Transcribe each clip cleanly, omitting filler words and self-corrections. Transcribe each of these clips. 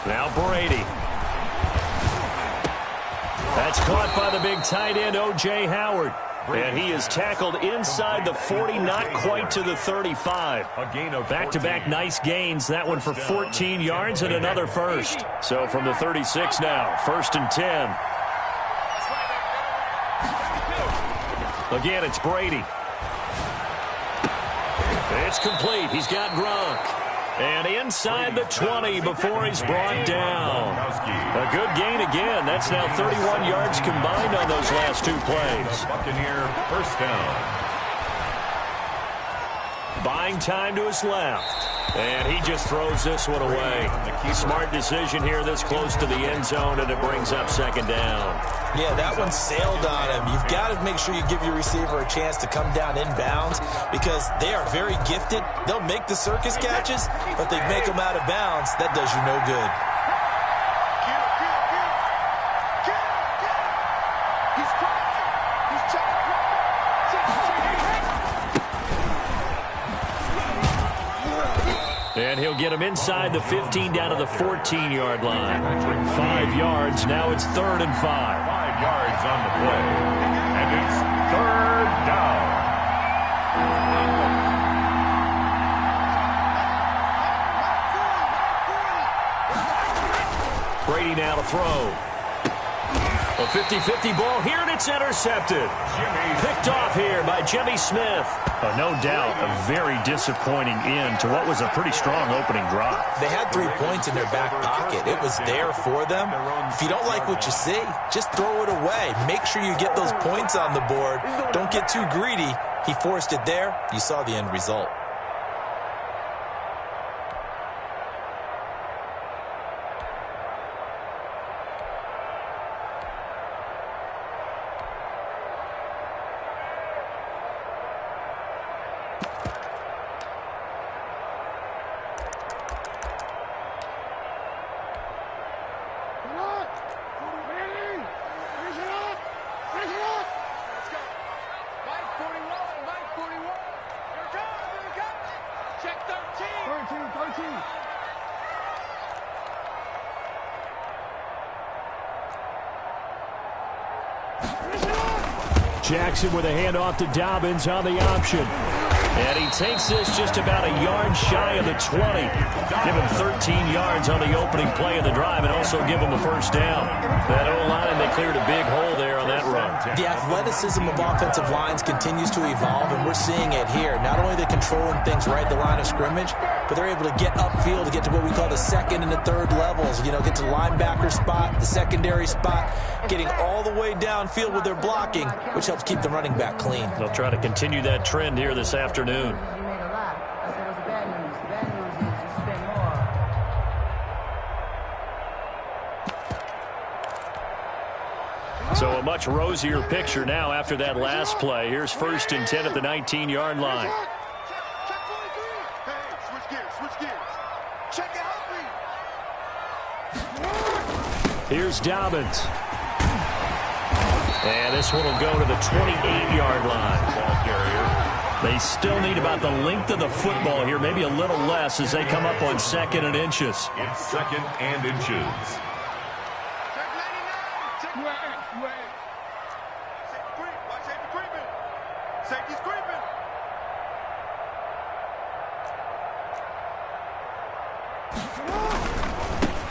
Now Brady. That's caught by the big tight end, O.J. Howard. And he is tackled inside the 40, not quite to the 35. Back-to-back nice gains. That one for 14 yards and another first. So from the 36 now, 1st and 10. Again, it's Brady. It's complete. He's got Gronk. And inside the 20 before he's brought down. A good gain again. That's now 31 yards combined on those last two plays. Buccaneer first down. Buying time to his left. And he just throws this one away. Smart decision here this close to the end zone, and it brings up 2nd down. Yeah, that one sailed on him. You've got to make sure you give your receiver a chance to come down inbounds because they are very gifted. They'll make the circus catches, but they make them out of bounds. That does you no good. And he'll get him inside the 15 down to the 14-yard line. 5 yards. Now it's 3rd and 5. 5 yards on the play. And it's 3rd down. Brady now to throw. A 50-50 ball here, and it's intercepted. Picked off here by Jimmy Smith. No doubt a very disappointing end to what was a pretty strong opening drive. They had 3 points in their back pocket. It was there for them. If you don't like what you see, just throw it away. Make sure you get those points on the board. Don't get too greedy. He forced it there. You saw the end result. Jackson with a handoff to Dobbins on the option. And he takes this just about a yard shy of the 20. Give him 13 yards on the opening play of the drive and also give him a first down. That O-line, they cleared a big hole there on that run. The athleticism of offensive lines continues to evolve, and we're seeing it here. Not only are they controlling things right at the line of scrimmage, but they're able to get upfield to get to what we call the 2nd and the 3rd levels. You know, get to the linebacker spot, the secondary spot, getting all the way downfield with their blocking, which helps keep the running back clean. They'll try to continue that trend here this afternoon. So a much rosier picture now after that last play. Here's 1st and 10 at the 19-yard line. Here's Dobbins. And this one will go to the 28-yard line. Ball carrier. They still need about the length of the football here, maybe a little less as they come up on 2nd and inches. It's 2nd and inches.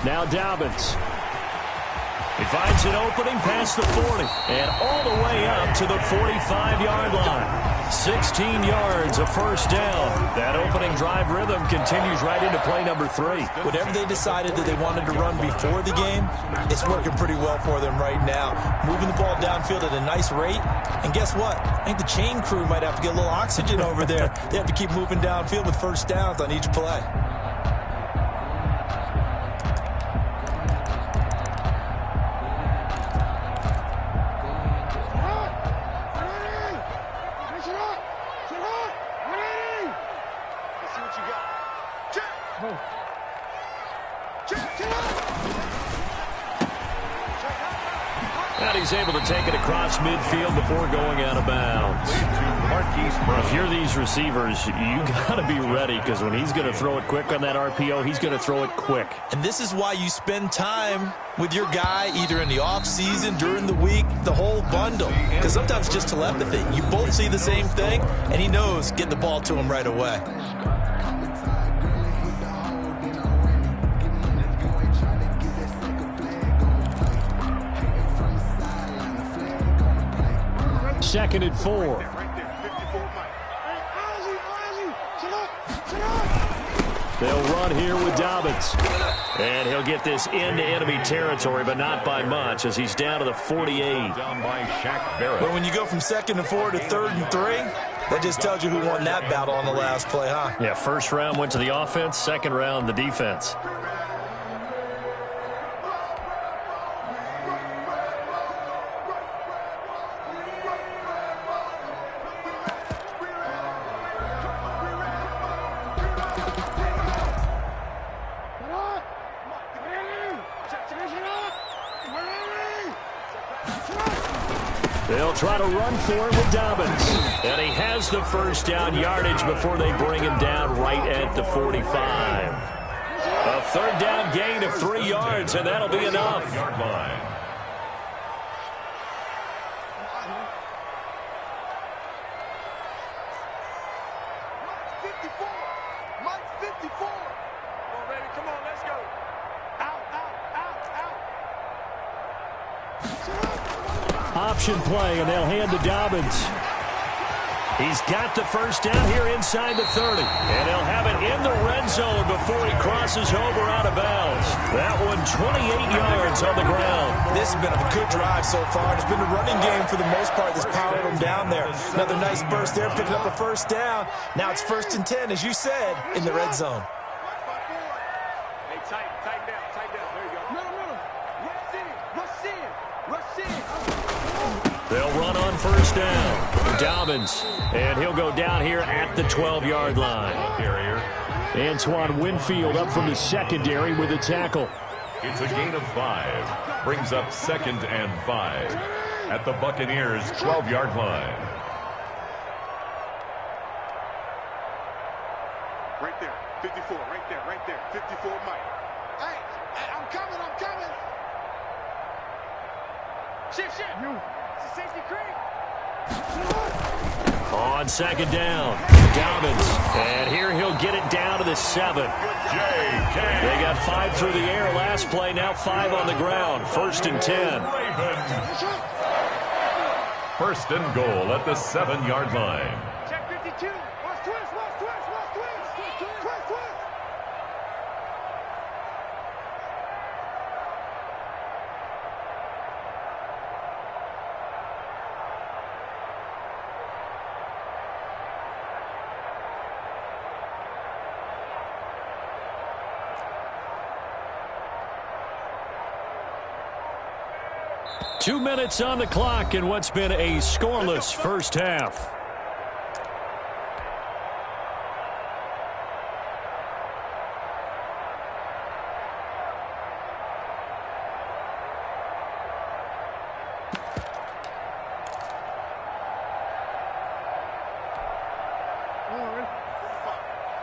Now Dobbins. He finds an opening past the 40 and all the way up to the 45-yard line. 16 yards, a first down. That opening drive rhythm continues right into play number 3. Whatever they decided that they wanted to run before the game, it's working pretty well for them right now. Moving the ball downfield at a nice rate. And guess what? I think the chain crew might have to get a little oxygen over there. They have to keep moving downfield with first downs on each play. And he's able to take it across midfield before going out of bounds. If you're these receivers, you got to be ready, because when he's going to throw it quick on that RPO, he's going to throw it quick. And this is why you spend time with your guy either in the offseason, during the week, the whole bundle. Because sometimes just telepathy. You both see the same thing, and he knows get the ball to him right away. Second and 4. They'll run here with Dobbins. And he'll get this into enemy territory, but not by much, as he's down to the 48. Down by Shaq Barrett. But when you go from 2nd and 4 to 3rd and 3, that just tells you who won that battle on the last play, huh? Yeah, first round went to the offense, second round the defense. They'll try to run for it with Dobbins. And he has the first down yardage before they bring him down right at the 45. A third down gain of 3 yards, and that'll be enough. Yard line. Option play, and they'll hand to Dobbins. He's got the first down here inside the 30. And he'll have it in the red zone before he crosses over out of bounds. That one 28 yards on the ground. This has been a good drive so far. It's been a running game for the most part that's powered them down there. Another nice burst there, picking up a first down. Now it's 1st and 10, as you said, in the red zone. Hey, tighten down. There you go. No. Rush in. They'll run on first down. Dobbins. And he'll go down here at the 12-yard line. Antoine Winfield up from the secondary with a tackle. It's a gain of 5. Brings up 2nd and 5 at the Buccaneers' 12-yard line. Right there. 54. Right there. 54, Mike. Hey, I'm coming. Shift. It's a safety creep. On second down, Dobbins. And here he'll get it down to the 7. They got 5 through the air last play, now 5 on the ground. 1st and 10. First and goal at the 7-yard line. Check 52. Watch twist. Two minutes on the clock in what's been a scoreless first half.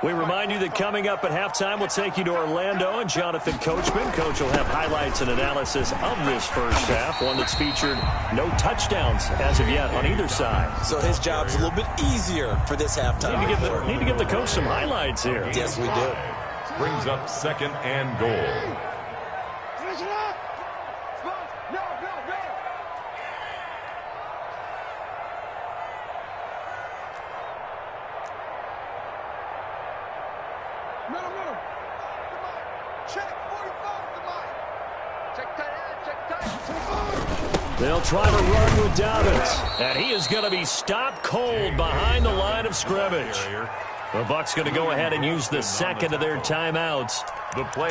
We remind you that coming up at halftime, we'll take you to Orlando and Jonathan Coachman. Coach will have highlights and analysis of this first half, one that's featured no touchdowns as of yet on either side. So his job's a little bit easier for this halftime. Need to give the coach some highlights here. Yes, we do. Brings up 2nd and goal. They'll try to run with Dobbins, and he is going to be stopped cold behind the line of scrimmage. The Bucs going to go ahead and use the second of their timeouts.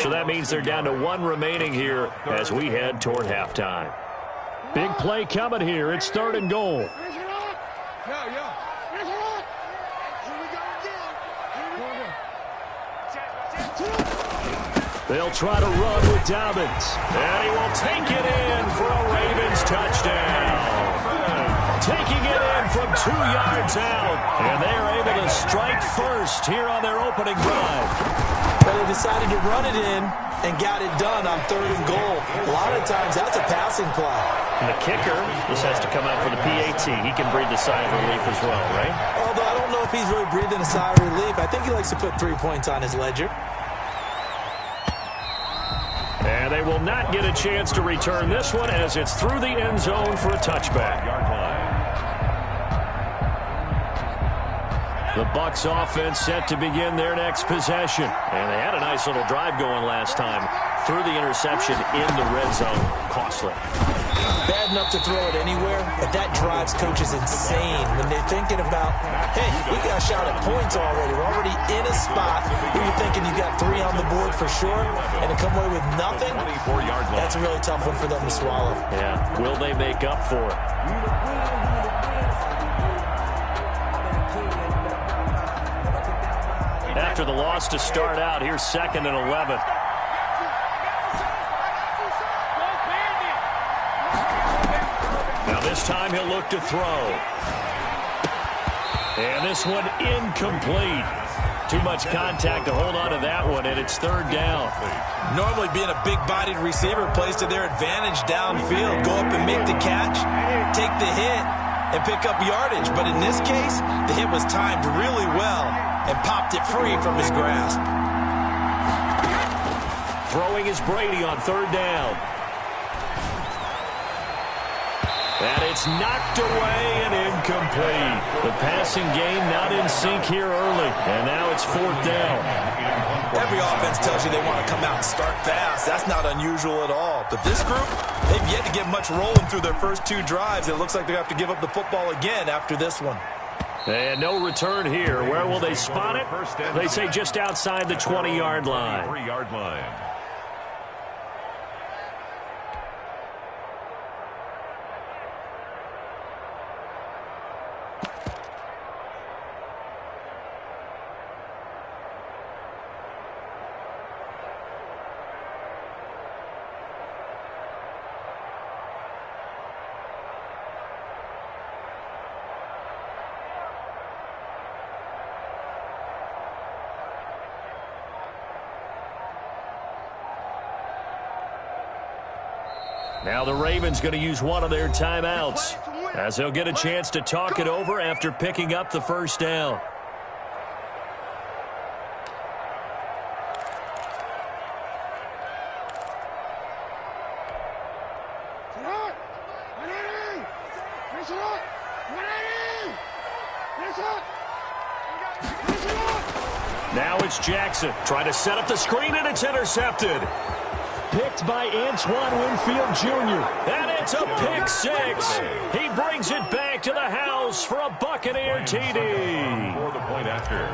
So that means they're down to 1 remaining here as we head toward halftime. Big play coming here. It's 3rd and goal. They'll try to run with Dobbins. And he will take it in for a Ravens touchdown. Taking it in from 2 yards out. And they are able to strike first here on their opening drive. Well, they decided to run it in and got it done on 3rd and goal. A lot of times that's a passing play. And the kicker, this has to come out for the PAT. He can breathe a sigh of relief as well, right? Although I don't know if he's really breathing a sigh of relief. I think he likes to put 3 points on his ledger. And they will not get a chance to return this one as it's through the end zone for a touchback. The Bucs offense set to begin their next possession. And they had a nice little drive going last time. Through the interception in the red zone. Costly. Bad enough to throw it anywhere, but that drives coaches insane when they're thinking about, hey, we got a shot at points already. We're already in a spot where you're thinking you got 3 on the board for sure, and to come away with nothing, that's a really tough one for them to swallow. Yeah, will they make up for it? After the loss to start out, here's 2nd and 11. Now this time he'll look to throw. And this one incomplete. Too much contact to hold on to that one, and it's 3rd down. Normally being a big-bodied receiver plays to their advantage downfield. Go up and make the catch, take the hit, and pick up yardage. But in this case, the hit was timed really well and popped it free from his grasp. Throwing is Brady on 3rd down. And it's knocked away and incomplete. The passing game not in sync here early. And now it's 4th down. Every offense tells you they want to come out and start fast. That's not unusual at all. But this group, they've yet to get much rolling through their first 2 drives. It looks like they have to give up the football again after this one. And no return here. Where will they spot it? They say just outside the 20-yard line. 3-yard line. Now the Ravens going to use one of their timeouts as they'll get a chance to talk it over after picking up the 1st down. Now it's Jackson trying to set up the screen, and it's intercepted. Picked by Antoine Winfield Jr. And it's a pick 6. He brings it back to the house for a Buccaneer TD. For the point after.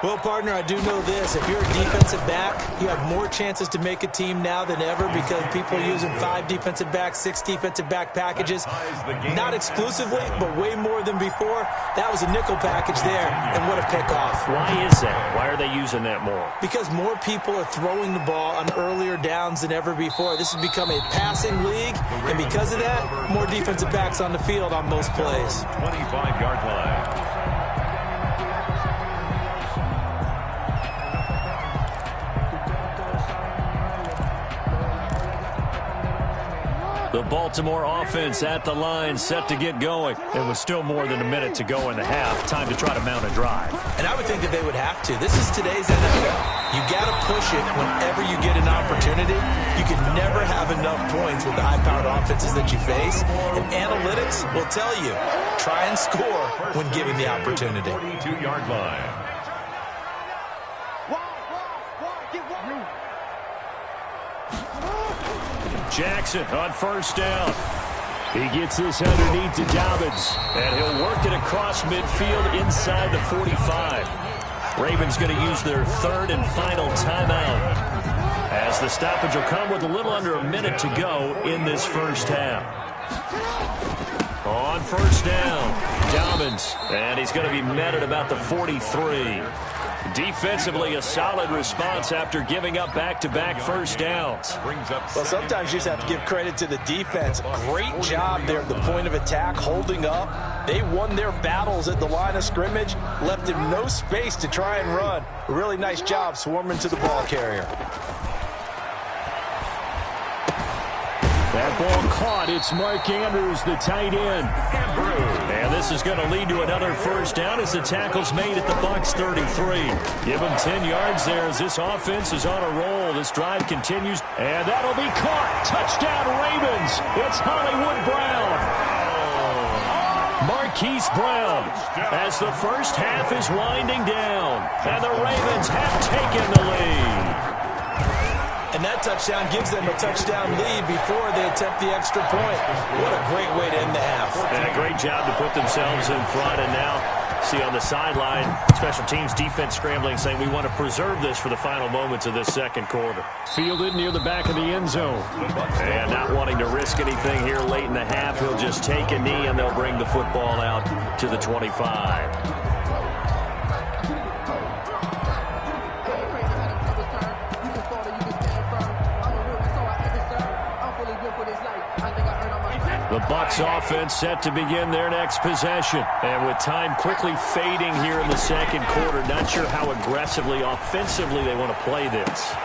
Well, partner, I do know this. If you're a defensive back, you have more chances to make a team now than ever because people are using 5 defensive backs, 6 defensive back packages. Not exclusively, but way more than before. That was a nickel package there, and what a pickoff. Why is that? Why are they using that more? Because more people are throwing the ball on earlier downs than ever before. This has become a passing league, and because of that, more defensive backs on the field on most plays. 25-yard line. The Baltimore offense at the line, set to get going. It was still more than a minute to go in the half. Time to try to mount a drive. And I would think that they would have to. This is today's NFL. You got to push it whenever you get an opportunity. You can never have enough points with the high-powered offenses that you face. And analytics will tell you, try and score when given the opportunity. 42-yard line. Jackson on 1st down. He gets this underneath to Dobbins, and he'll work it across midfield inside the 45. Ravens going to use their 3rd and final timeout, as the stoppage will come with a little under a minute to go in this first half. On 1st down, Dobbins, and he's going to be met at about the 43. Defensively, a solid response after giving up back-to-back first downs. Well, sometimes you just have to give credit to the defense. Great job there at the point of attack, holding up. They won their battles at the line of scrimmage, left him no space to try and run. A really nice job swarming to the ball carrier. That ball caught. It's Mark Andrews, the tight end. And this is going to lead to another first down as the tackle's made at the Bucs 33. Give them 10 yards there as this offense is on a roll. This drive continues, and that'll be caught. Touchdown, Ravens. It's Hollywood Brown. Marquise Brown as the first half is winding down, and the Ravens have taken the lead. And that touchdown gives them a touchdown lead before they attempt the extra point. What a great way to end the half. And a great job to put themselves in front. And now, see on the sideline, special teams defense scrambling, saying we want to preserve this for the final moments of this second quarter. Fielded near the back of the end zone. And not wanting to risk anything here late in the half, he'll just take a knee, and they'll bring the football out to the 25. The Bucs offense set to begin their next possession. And with time quickly fading here in the second quarter, not sure how aggressively, offensively they want to play this.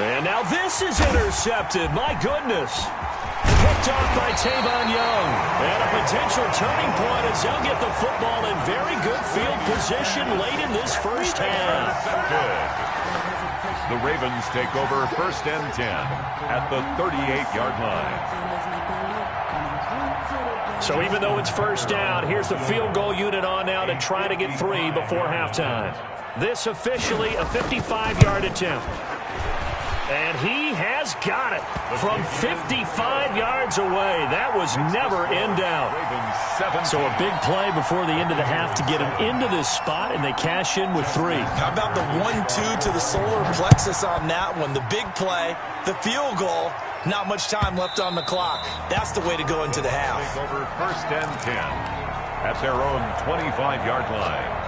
And now this is intercepted. My goodness. Picked off by Tavon Young. And a potential turning point as they'll get the football in very good field position late in this first half. The Ravens take over first and 10 at the 38-yard line. So even though it's first down, here's the field goal unit on now to try to get 3 before halftime. This officially a 55-yard attempt. And he has got it from 55 yards away. That was never in doubt. So a big play before the end of the half to get him into this spot, and they cash in with 3. How about the 1-2 to the solar plexus on that one? The big play, the field goal, not much time left on the clock. That's the way to go into the half. Take over first and 10 at their own 25-yard line.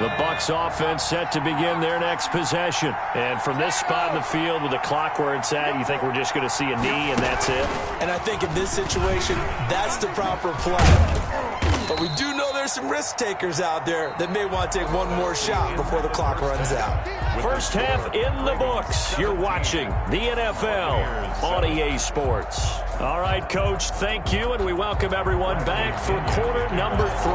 The Bucs offense set to begin their next possession. And from this spot in the field with the clock where it's at, you think we're just going to see a knee and that's it? And I think in this situation, that's the proper play. But we do know there's some risk takers out there that may want to take one more shot before the clock runs out. First half in the books. You're watching the NFL on EA Sports. All right, Coach, thank you, and we welcome everyone back for quarter number 3.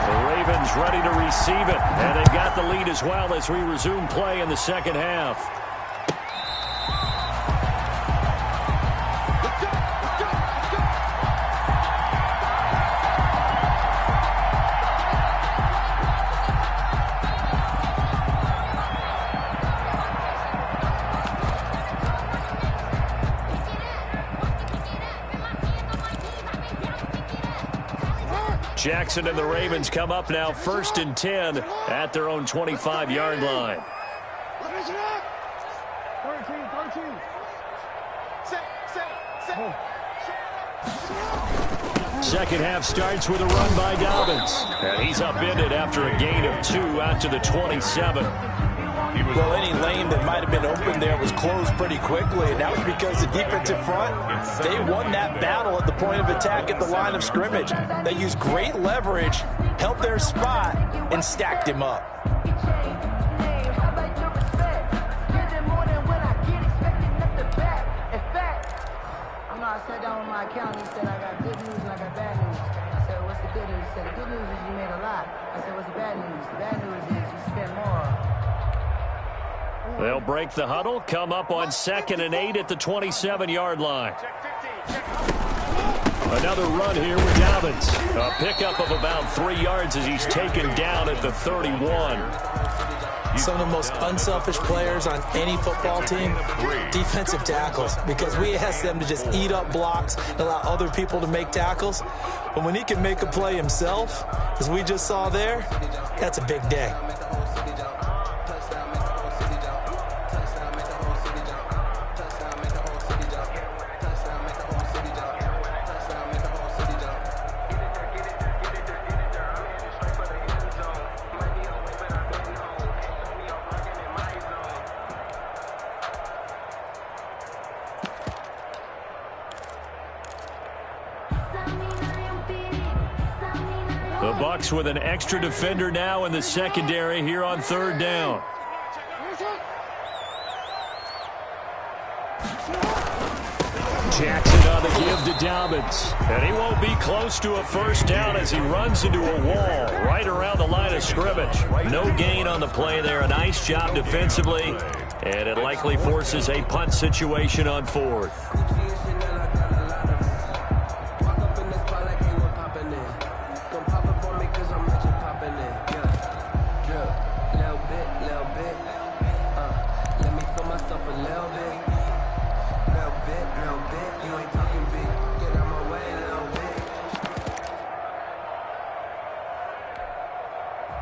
The Ravens ready to receive it, and they've got the lead as well as we resume play in the second half. Jackson and the Ravens come up now first and 10 at their own 25-yard line. Second half starts with a run by Dobbins. And he's upended after a gain of 2 out to the 27. Well, any lane that might have been open there was closed pretty quickly, and that was because the defensive front, they won that battle at the point of attack at the line of scrimmage. They used great leverage, held their spot, and stacked him up. I sat down with my accountant. He said, I got good news and I got bad news. I said, what's the good news? He said, the good news is you made a lot. I said, what's the bad news? The bad news is you spent more. They'll break the huddle, come up on 2nd and 8 at the 27-yard line. Another run here with Dobbins. A pickup of about 3 yards as he's taken down at the 31. Some of the most unselfish players on any football team, defensive tackles, because we ask them to just eat up blocks and allow other people to make tackles. But when he can make a play himself, as we just saw there, that's a big day. Bucs with an extra defender now in the secondary here on third down. Jackson on the give to Dobbins. And he won't be close to a first down as he runs into a wall right around the line of scrimmage. No gain on the play there. A nice job defensively. And it likely forces a punt situation on fourth.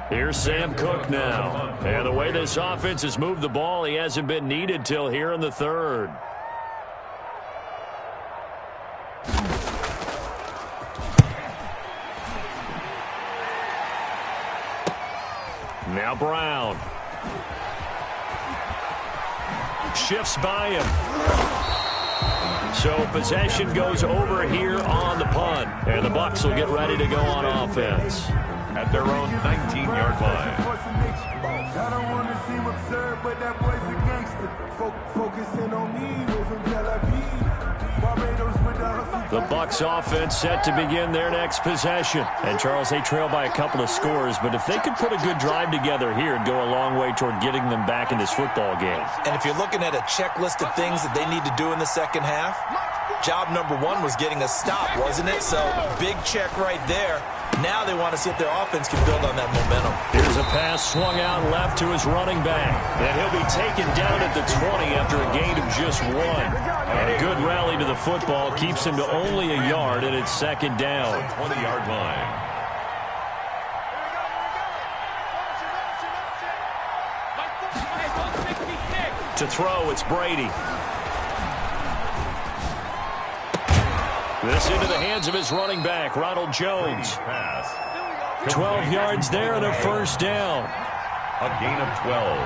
Here's Sam Cook now. And the way this offense has moved the ball, he hasn't been needed till here in the third. Now Brown. Shifts by him. So possession goes over here on the punt. And the Bucs will get ready to go on offense. At their own 19-yard line. I don't want to seem absurd, but that boy's a gangster. Focusing on me, from Tel Aviv. Barbados with the hustle. The Bucs offense set to begin their next possession. And, Charles, they trail by a couple of scores, but if they could put a good drive together here, it'd go a long way toward getting them back in this football game. And if you're looking at a checklist of things that they need to do in the second half, job number one was getting a stop, wasn't it? So, big check right there. Now they want to see if their offense can build on that momentum. Here's a pass swung out left to his running back. And he'll be taken down at the 20 after a gain of just one. And a good rally to the football keeps him to only a yard, and it's second down. 20-yard line. To throw, it's Brady. This into the hands of his running back, Ronald Jones. 12 yards there and a first down. A gain of 12.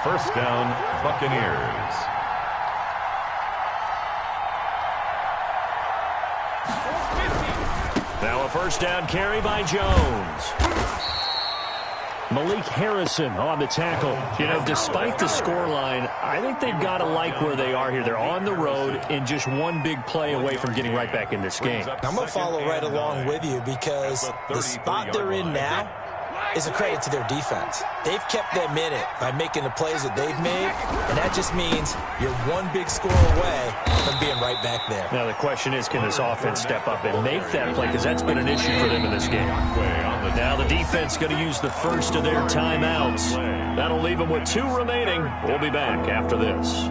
First down, Buccaneers. Now a first down carry by Jones. Malik Harrison on the tackle. You know, despite the scoreline, I think they've got to like where they are here. They're on the road and just one big play away from getting right back in this game. I'm going to follow right along with you because the spot they're in now is a credit to their defense. They've kept them in it by making the plays that they've made, and that just means you're one big score away from being right back there. Now the question is, can this offense step up and make that play, because that's been an issue for them in this game. Now the defense going to use the first of their timeouts. That'll leave them with 2 remaining. We'll be back after this.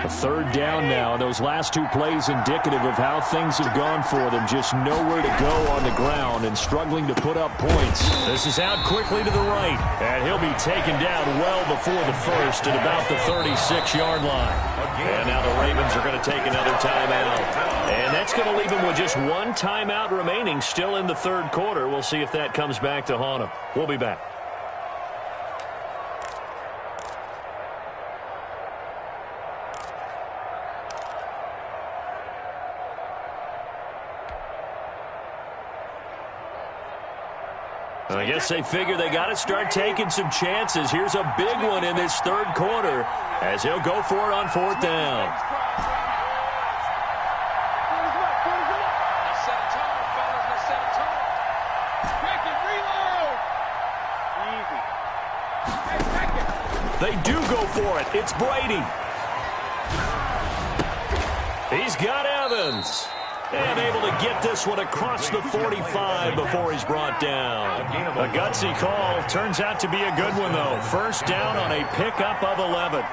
A third down now. Those last 2 plays indicative of how things have gone for them. Just nowhere to go on the ground and struggling to put up points. This is out quickly to the right. And he'll be taken down well before the first at about the 36-yard line. And now the Ravens are going to take another timeout. And that's going to leave them with just 1 timeout remaining still in the third quarter. We'll see if that comes back to haunt them. We'll be back. I guess they figure they got to start taking some chances. Here's a big one in this third quarter as he'll go for it on fourth down. They do go for it. It's Brady. He's got Evans. And able to get this one across the 45 before he's brought down. A gutsy call. Turns out to be a good one, though. First down on a pickup of 11.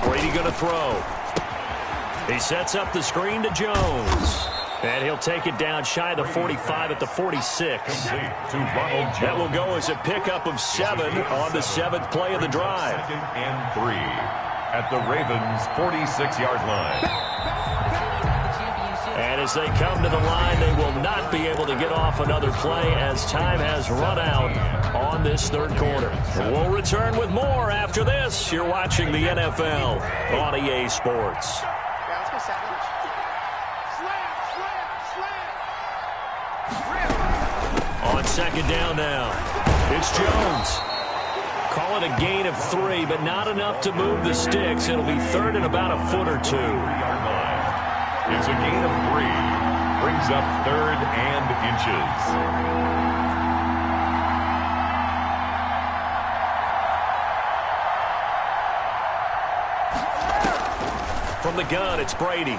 Brady going to throw. He sets up the screen to Jones. And he'll take it down shy of the 45 at the 46. That will go as a pickup of 7 on the 7th play of the drive. 2nd and 3 at the Ravens' 46-yard line. And as they come to the line, they will not be able to get off another play as time has run out on this third quarter. We'll return with more after this. You're watching the NFL on EA Sports. On second down now, it's Jones. Call it a gain of 3, but not enough to move the sticks. It'll be third and about a foot or 2. It's a gain of 3. Brings up third and inches. From the gun, it's Brady.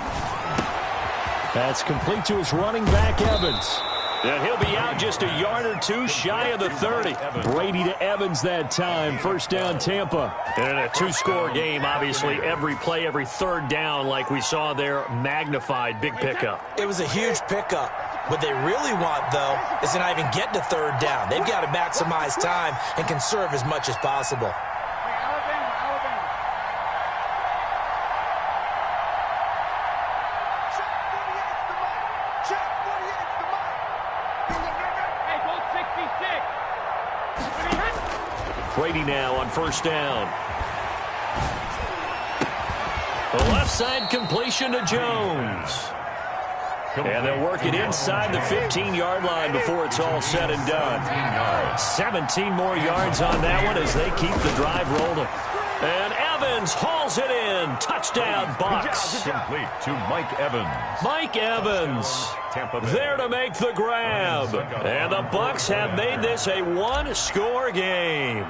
That's complete to his running back, Evans. And he'll be out just a yard or 2 shy of the 30. Brady to Evans that time. First down, Tampa. And a 2-score game, obviously. Every play, every third down, like we saw there, magnified. Big pickup. It was a huge pickup. What they really want, though, is to not even get to third down. They've got to maximize time and conserve as much as possible. Brady now on first down. The left side completion to Jones. And they'll work it inside the 15-yard line before it's all said and done. 17 more yards on that one as they keep the drive rolling. And Evans hauls it in. Touchdown, Bucs. Complete to Mike Evans. Mike Evans there to make the grab. And the Bucs have made this a 1-score game.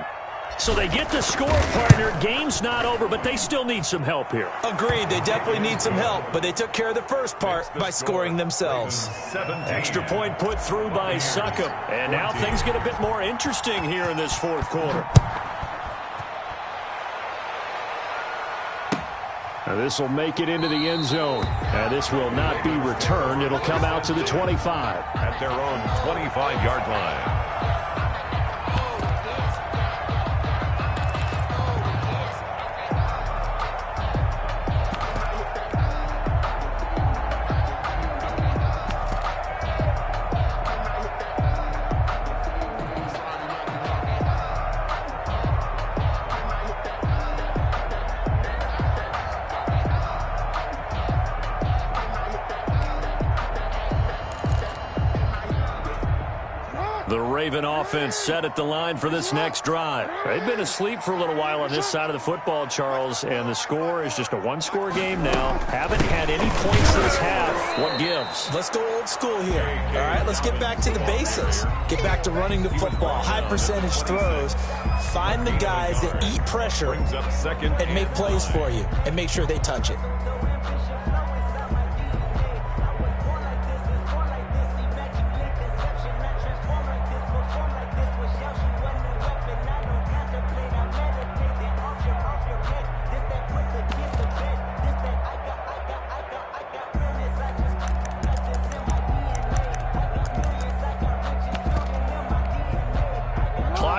So they get the score, partner. Game's not over, but they still need some help here. Agreed. They definitely need some help, but they took care of the first part by scoring themselves. Extra point put through by Succop. And now things get a bit more interesting here in this fourth quarter. Now this will make it into the end zone. Now this will not be returned. It'll come out to the 25. At their own 25-yard line. The Raven offense set at the line for this next drive. They've been asleep for a little while on this side of the football, Charles, and the score is just a 1-score game now. Haven't had any points this half. What gives? Let's go old school here. All right, let's get back to the basics. Get back to running the football, high percentage throws. Find the guys that eat pressure and make plays for you and make sure they touch it.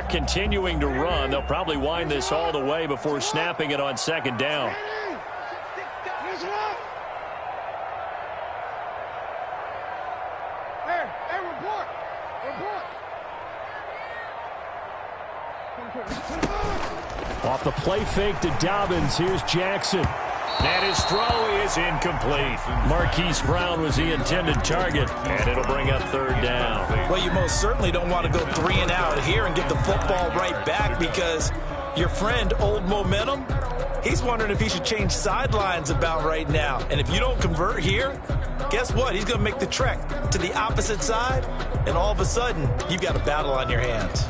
Continuing to run. They'll probably wind this all the way before snapping it on second down. Off the play fake to Dobbins. Here's Jackson. And his throw is incomplete. Marquise Brown was the intended target, and it'll bring up third down. Well, you most certainly don't want to go 3 and out here and get the football right back because your friend, Old Momentum, he's wondering if he should change sidelines about right now. And if you don't convert here, guess what? He's going to make the trek to the opposite side, and all of a sudden, you've got a battle on your hands.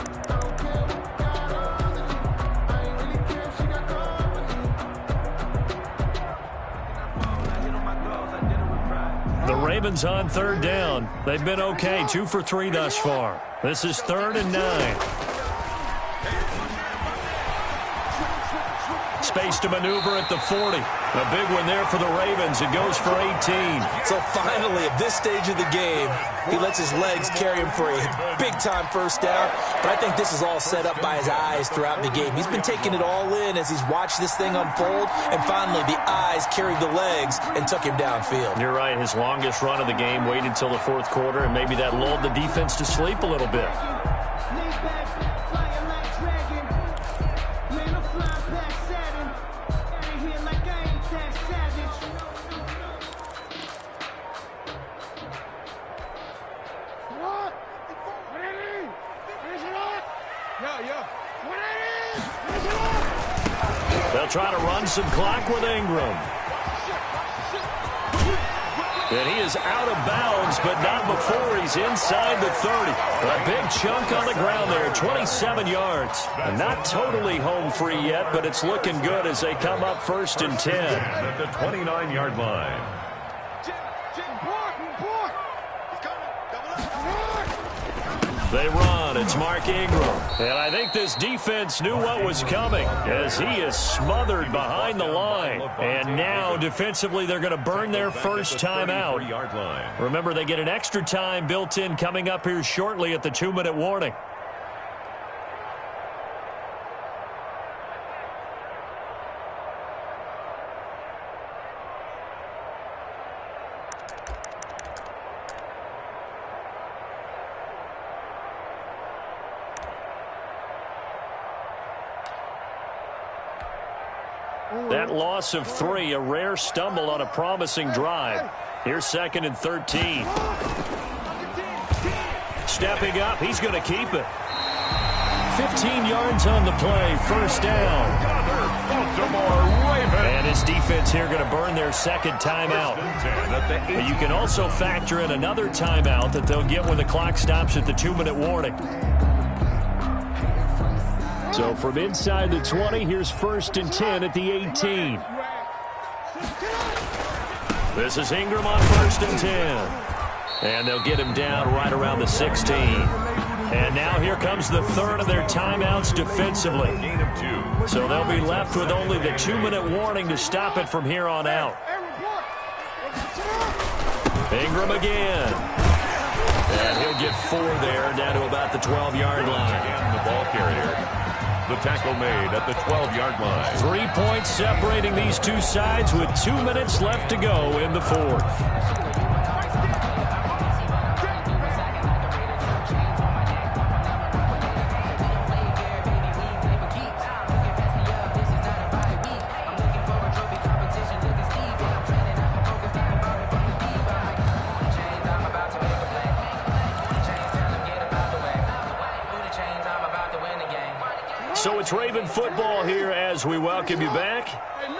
The Ravens on third down. They've been okay, 2 for 3 thus far. This is 3rd and 9. space to maneuver at the 40. A big one there for the Ravens. It goes for 18. So finally, at this stage of the game, he lets his legs carry him for a big-time first down. But I think this is all set up by his eyes throughout the game. He's been taking it all in as he's watched this thing unfold. And finally, the eyes carried the legs and took him downfield. You're right. His longest run of the game waited until the fourth quarter, and maybe that lulled the defense to sleep a little bit. They'll try to run some clock with Ingram. And he is out of bounds, but not before he's inside the 30. A big chunk on the ground there, 27 yards. And not totally home free yet, but it's looking good as they come up 1st and 10. At the 29-yard line. They run. It's Mark Ingram. And I think this defense knew what was coming as he is smothered behind the line. And now, defensively, they're going to burn their first timeout. Remember, they get an extra time built in coming up here shortly at the 2-minute warning. That loss of 3, a rare stumble on a promising drive. Here's 2nd and 13. Stepping up, he's going to keep it. 15 yards on the play, first down. And his defense here going to burn their second timeout. But you can also factor in another timeout that they'll get when the clock stops at the 2-minute warning. So from inside the 20, here's 1st and 10 at the 18. This is Ingram on 1st and 10. And they'll get him down right around the 16. And now here comes the 3rd of their timeouts defensively. So they'll be left with only the 2-minute warning to stop it from here on out. Ingram again. And he'll get 4 there, down to about the 12-yard line. And the ball carrier. The tackle made at the 12-yard line. 3 points separating these two sides with 2 minutes left to go in the 4th. So it's Raven football here as we welcome you back.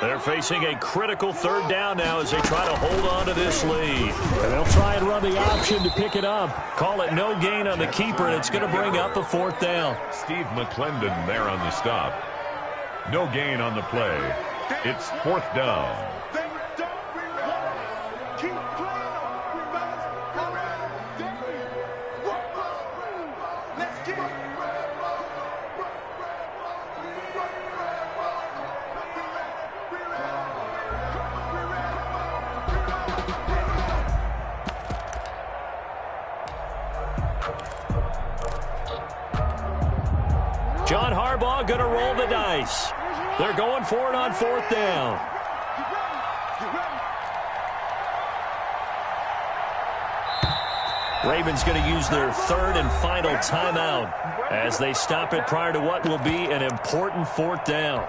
They're facing a critical 3rd down now as they try to hold on to this lead. And they'll try and run the option to pick it up. Call it no gain on the keeper, and it's going to bring up a 4th down. Steve McClendon there on the stop. No gain on the play. It's 4th down. John Harbaugh going to roll the dice. They're going for it on 4th down. Ravens going to use their 3rd and final timeout as they stop it prior to what will be an important 4th down.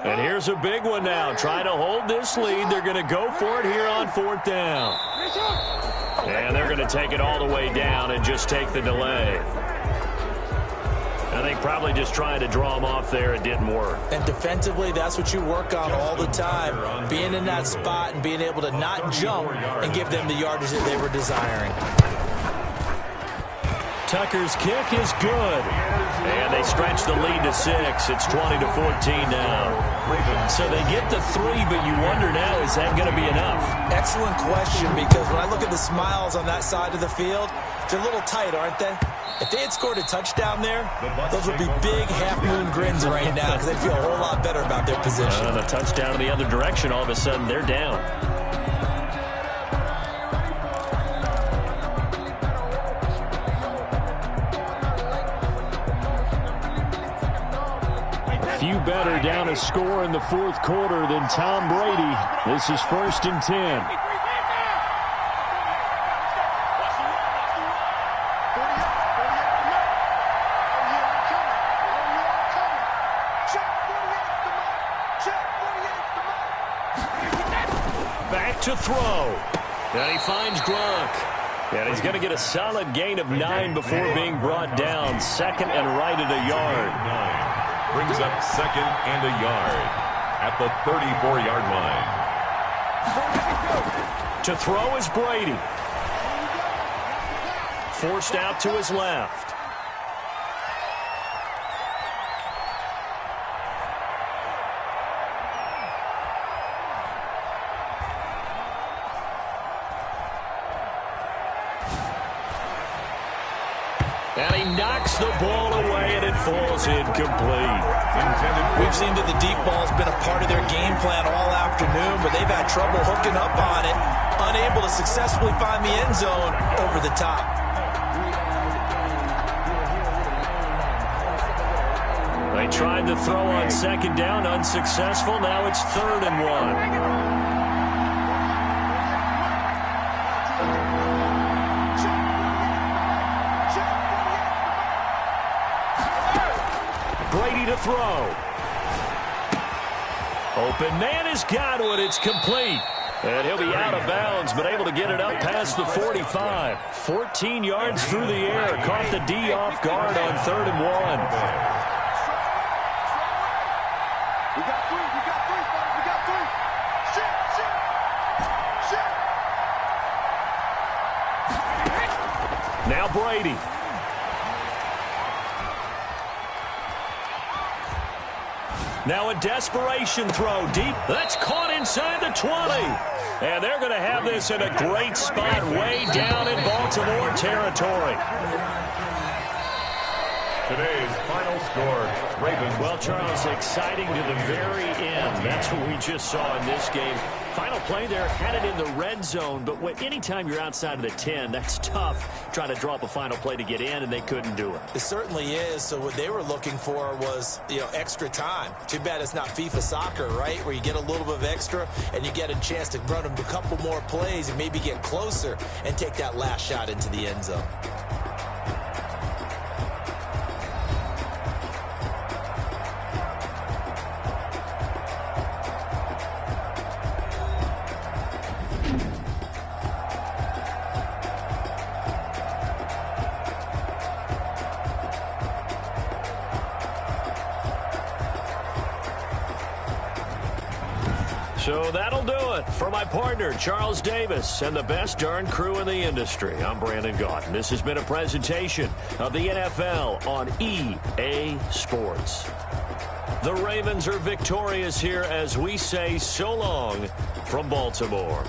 And here's a big one now. Trying to hold this lead. They're going to go for it here on 4th down. And they're going to take it all the way down and just take the delay. I think probably just trying to draw them off there. It didn't work. And defensively, that's what you work on all the time. Being in that spot and being able to not jump and give them the yardage that they were desiring. Tucker's kick is good. And they stretch the lead to 6. It's 20-14 now. So they get the 3, but you wonder now, is that going to be enough? Excellent question, because when I look at the smiles on that side of the field, they're a little tight, aren't they? If they had scored a touchdown there, those would be big half-moon grins right now because they'd feel a whole lot better about their position. And a touchdown in the other direction, all of a sudden they're down. Few better down a score in the 4th quarter than Tom Brady. This is 1st and 10. Back to throw. And he finds Gronk. And he's going to get a solid gain of 9 before being brought down. 2nd and right at a yard. Brings up 2nd and a yard at the 34-yard line. To throw is Brady. Forced out to his left. And he knocks the ball away, and it falls incomplete. We've seen that the deep ball's been a part of their game plan all afternoon, but they've had trouble hooking up on it, unable to successfully find the end zone over the top. They tried to throw on 2nd down, unsuccessful. Now it's 3rd and 1. Brady to throw. Open man has got one. It's complete. And he'll be out of bounds, but able to get it up past the 45. 14 yards through the air. Caught the D off guard on 3rd and 1. Now Brady. Now a desperation throw deep. That's caught inside the 20. And they're going to have this in a great spot way down in Baltimore territory. Today's final score, Ravens. Well, Charles, exciting to the very end. That's what we just saw in this game. Final play there, had it in the red zone, but anytime you're outside of the 10, that's tough trying to draw up a final play to get in, and they couldn't do it. It certainly is. So what they were looking for was, extra time. Too bad it's not FIFA soccer, right, where you get a little bit of extra and you get a chance to run them a couple more plays and maybe get closer and take that last shot into the end zone. So that'll do it for my partner, Charles Davis, and the best darn crew in the industry. I'm Brandon Gaudin. This has been a presentation of the NFL on EA Sports. The Ravens are victorious here as we say so long from Baltimore.